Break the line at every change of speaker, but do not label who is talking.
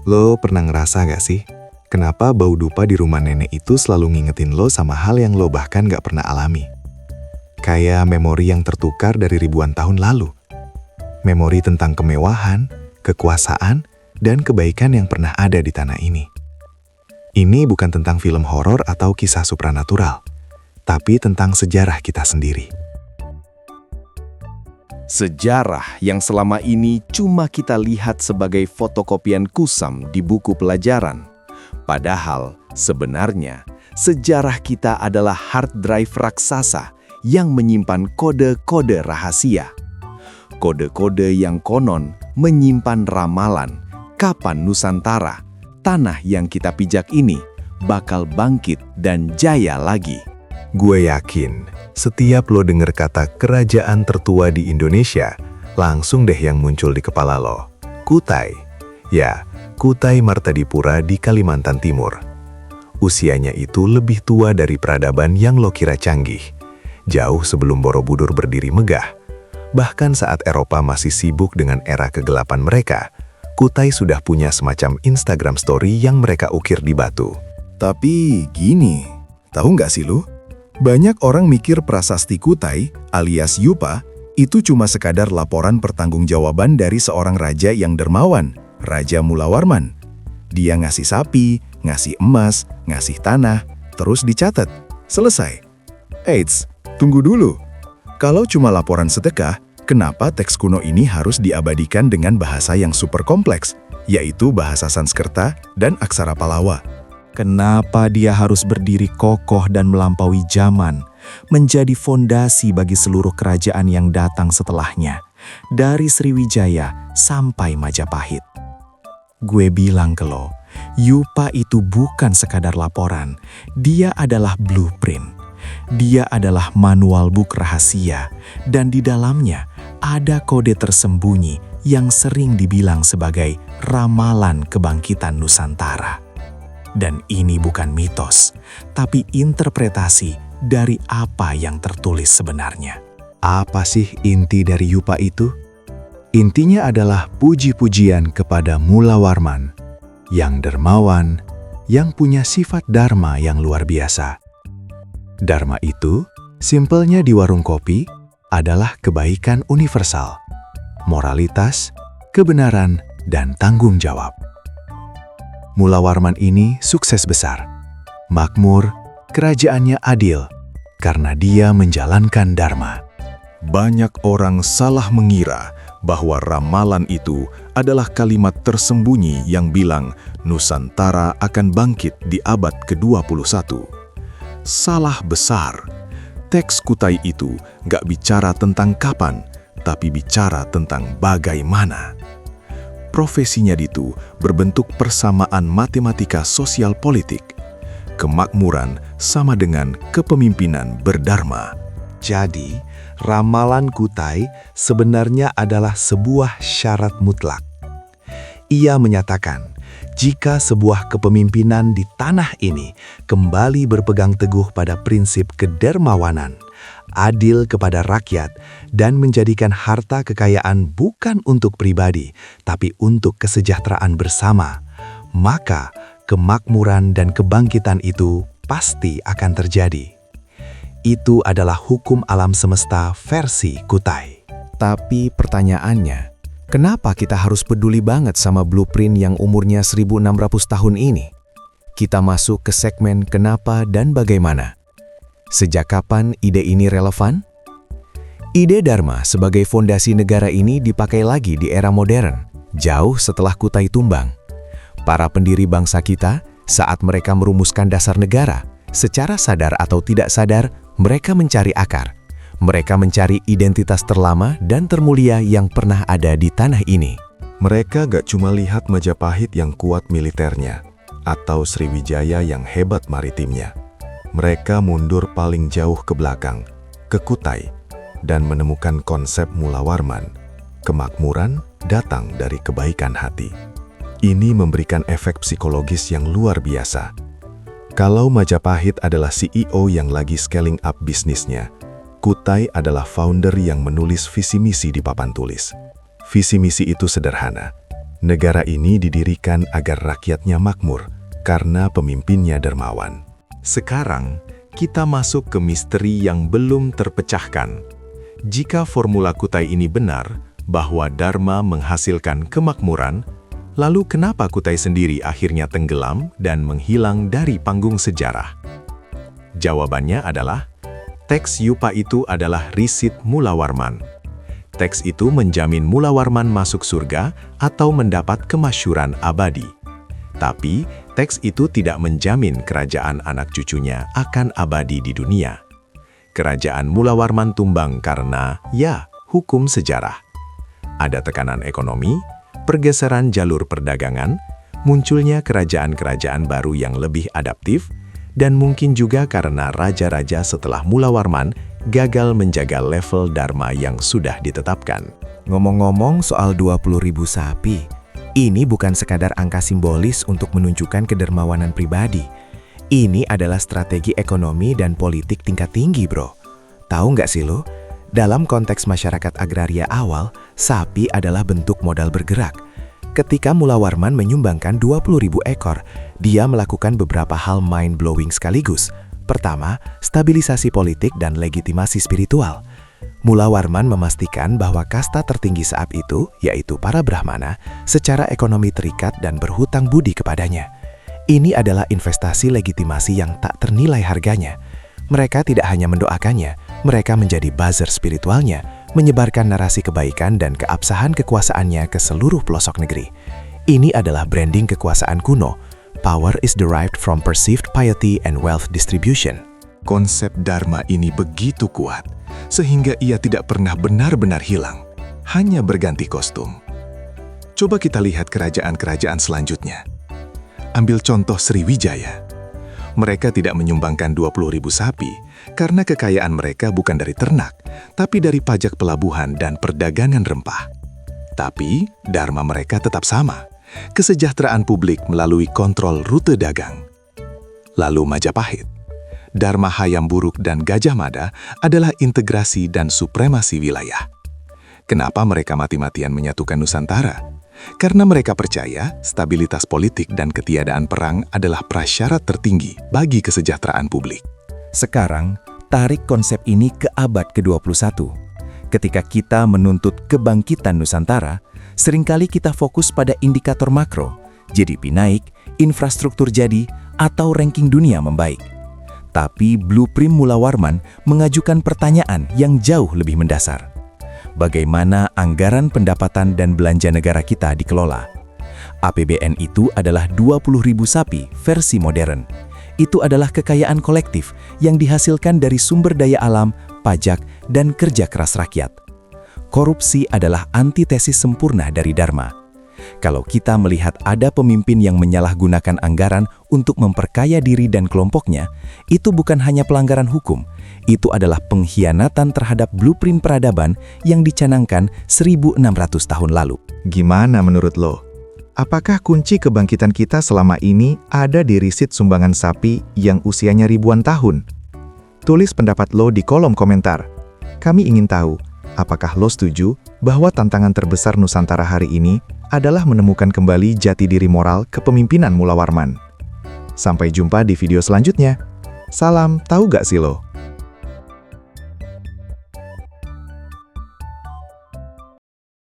Lo pernah ngerasa gak sih? Kenapa bau dupa di rumah nenek itu selalu ngingetin lo sama hal yang lo bahkan gak pernah alami? Kayak memori yang tertukar dari ribuan tahun lalu. Memori tentang kemewahan, kekuasaan, dan kebaikan yang pernah ada di tanah ini. Ini bukan tentang film horor atau kisah supranatural, tapi tentang sejarah kita sendiri.
Sejarah yang selama ini cuma kita lihat sebagai fotokopian kusam di buku pelajaran. Padahal sebenarnya sejarah kita adalah hard drive raksasa yang menyimpan kode-kode rahasia. Kode-kode yang konon menyimpan ramalan kapan Nusantara, tanah yang kita pijak ini, bakal bangkit dan jaya lagi.
Gue yakin, setiap lo denger kata kerajaan tertua di Indonesia, langsung deh yang muncul di kepala lo. Kutai. Ya, Kutai Martadipura di Kalimantan Timur. Usianya itu lebih tua dari peradaban yang lo kira canggih. Jauh sebelum Borobudur berdiri megah. Bahkan saat Eropa masih sibuk dengan era kegelapan mereka, Kutai sudah punya semacam Instagram story yang mereka ukir di batu.
Tapi gini, tahu nggak sih lu? Banyak orang mikir prasasti Kutai alias Yupa itu cuma sekadar laporan pertanggungjawaban dari seorang raja yang dermawan, Raja Mulawarman. Dia ngasih sapi, ngasih emas, ngasih tanah, terus dicatat. Selesai. Eits, tunggu dulu. Kalau cuma laporan sedekah, kenapa teks kuno ini harus diabadikan dengan bahasa yang super kompleks, yaitu bahasa Sanskerta dan aksara Palawa?
Kenapa dia harus berdiri kokoh dan melampaui zaman, menjadi fondasi bagi seluruh kerajaan yang datang setelahnya, dari Sriwijaya sampai Majapahit? Gue bilang ke lo, Yupa itu bukan sekadar laporan, dia adalah blueprint. Dia adalah manual book rahasia, dan di dalamnya ada kode tersembunyi yang sering dibilang sebagai ramalan kebangkitan Nusantara. Dan ini bukan mitos, tapi interpretasi dari apa yang tertulis sebenarnya.
Apa sih inti dari Yupa itu? Intinya adalah puji-pujian kepada Mulawarman, yang dermawan, yang punya sifat dharma yang luar biasa. Dharma itu, simpelnya di warung kopi, adalah kebaikan universal, moralitas, kebenaran, dan tanggung jawab. Mulawarman ini sukses besar, makmur, kerajaannya adil, karena dia menjalankan dharma.
Banyak orang salah mengira bahwa ramalan itu adalah kalimat tersembunyi yang bilang Nusantara akan bangkit di abad ke-21. Salah besar. Teks Kutai itu gak bicara tentang kapan, tapi bicara tentang bagaimana. Profesinya itu berbentuk persamaan matematika sosial politik. Kemakmuran sama dengan kepemimpinan berdharma.
Jadi, ramalan Kutai sebenarnya adalah sebuah syarat mutlak. Ia menyatakan, jika sebuah kepemimpinan di tanah ini kembali berpegang teguh pada prinsip kedermawanan, adil kepada rakyat, dan menjadikan harta kekayaan bukan untuk pribadi, tapi untuk kesejahteraan bersama, maka kemakmuran dan kebangkitan itu pasti akan terjadi. Itu adalah hukum alam semesta versi Kutai.
Tapi pertanyaannya, kenapa kita harus peduli banget sama blueprint yang umurnya 1600 tahun ini? Kita masuk ke segmen kenapa dan bagaimana. Sejak kapan ide ini relevan? Ide Dharma sebagai fondasi negara ini dipakai lagi di era modern, jauh setelah Kutai tumbang. Para pendiri bangsa kita, saat mereka merumuskan dasar negara, secara sadar atau tidak sadar, mereka mencari akar. Mereka mencari identitas terlama dan termulia yang pernah ada di tanah ini.
Mereka gak cuma lihat Majapahit yang kuat militernya, atau Sriwijaya yang hebat maritimnya. Mereka mundur paling jauh ke belakang, ke Kutai, dan menemukan konsep Mulawarman. Kemakmuran datang dari kebaikan hati. Ini memberikan efek psikologis yang luar biasa. Kalau Majapahit adalah CEO yang lagi scaling up bisnisnya, Kutai adalah founder yang menulis visi misi di papan tulis. Visi misi itu sederhana,
Negara ini didirikan agar rakyatnya makmur karena pemimpinnya dermawan. Sekarang, kita masuk ke misteri yang belum terpecahkan. Jika formula Kutai ini benar, bahwa Dharma menghasilkan kemakmuran, lalu kenapa Kutai sendiri akhirnya tenggelam dan menghilang dari panggung sejarah? Jawabannya adalah, teks Yupa itu adalah risit Mulawarman. Teks itu menjamin Mulawarman masuk surga atau mendapat kemasyhuran abadi. Tapi, teks itu tidak menjamin kerajaan anak cucunya akan abadi di dunia. Kerajaan Mulawarman tumbang karena, ya, hukum sejarah. Ada tekanan ekonomi, pergeseran jalur perdagangan, munculnya kerajaan-kerajaan baru yang lebih adaptif, dan mungkin juga karena raja-raja setelah Mulawarman gagal menjaga level Dharma yang sudah ditetapkan.
Ngomong-ngomong soal 20.000 sapi, ini bukan sekadar angka simbolis untuk menunjukkan kedermawanan pribadi. Ini adalah strategi ekonomi dan politik tingkat tinggi, bro. Tahu nggak sih lo? Dalam konteks masyarakat agraria awal, sapi adalah bentuk modal bergerak. Ketika Mulawarman menyumbangkan 20.000 ekor, dia melakukan beberapa hal mind-blowing sekaligus. Pertama, stabilisasi politik dan legitimasi spiritual. Mulawarman memastikan bahwa kasta tertinggi saat itu, yaitu para Brahmana, secara ekonomi terikat dan berhutang budi kepadanya. Ini adalah investasi legitimasi yang tak ternilai harganya. Mereka tidak hanya mendoakannya, mereka menjadi buzzer spiritualnya, menyebarkan narasi kebaikan dan keabsahan kekuasaannya ke seluruh pelosok negeri. Ini adalah branding kekuasaan kuno. Power is derived from perceived piety and wealth distribution.
Konsep Dharma ini begitu kuat, sehingga ia tidak pernah benar-benar hilang, hanya berganti kostum. Coba kita lihat kerajaan-kerajaan selanjutnya. Ambil contoh Sriwijaya. Mereka tidak menyumbangkan 20.000 sapi, karena kekayaan mereka bukan dari ternak, tapi dari pajak pelabuhan dan perdagangan rempah. Tapi, Dharma mereka tetap sama. Kesejahteraan publik melalui kontrol rute dagang. Lalu Majapahit. Dharma Hayam Buruk dan Gajah Mada adalah integrasi dan supremasi wilayah. Kenapa mereka mati-matian menyatukan Nusantara? Karena mereka percaya stabilitas politik dan ketiadaan perang adalah prasyarat tertinggi bagi kesejahteraan publik.
Sekarang, tarik konsep ini ke abad ke-21. Ketika kita menuntut kebangkitan Nusantara, seringkali kita fokus pada indikator makro, GDP naik, infrastruktur jadi, atau ranking dunia membaik. Tapi Blueprint Mulawarman mengajukan pertanyaan yang jauh lebih mendasar. Bagaimana anggaran pendapatan dan belanja negara kita dikelola? APBN itu adalah 20.000 sapi versi modern. Itu adalah kekayaan kolektif yang dihasilkan dari sumber daya alam, pajak, dan kerja keras rakyat. Korupsi adalah antitesis sempurna dari Dharma. Kalau kita melihat ada pemimpin yang menyalahgunakan anggaran untuk memperkaya diri dan kelompoknya, itu bukan hanya pelanggaran hukum, itu adalah pengkhianatan terhadap blueprint peradaban yang dicanangkan 1.600 tahun lalu.
Gimana menurut lo? Apakah kunci kebangkitan kita selama ini ada di risit sumbangan sapi yang usianya ribuan tahun? Tulis pendapat lo di kolom komentar. Kami ingin tahu, apakah lo setuju bahwa tantangan terbesar Nusantara hari ini adalah menemukan kembali jati diri moral kepemimpinan Mulawarman? Sampai jumpa di video selanjutnya. Salam, tahu gak sih lo?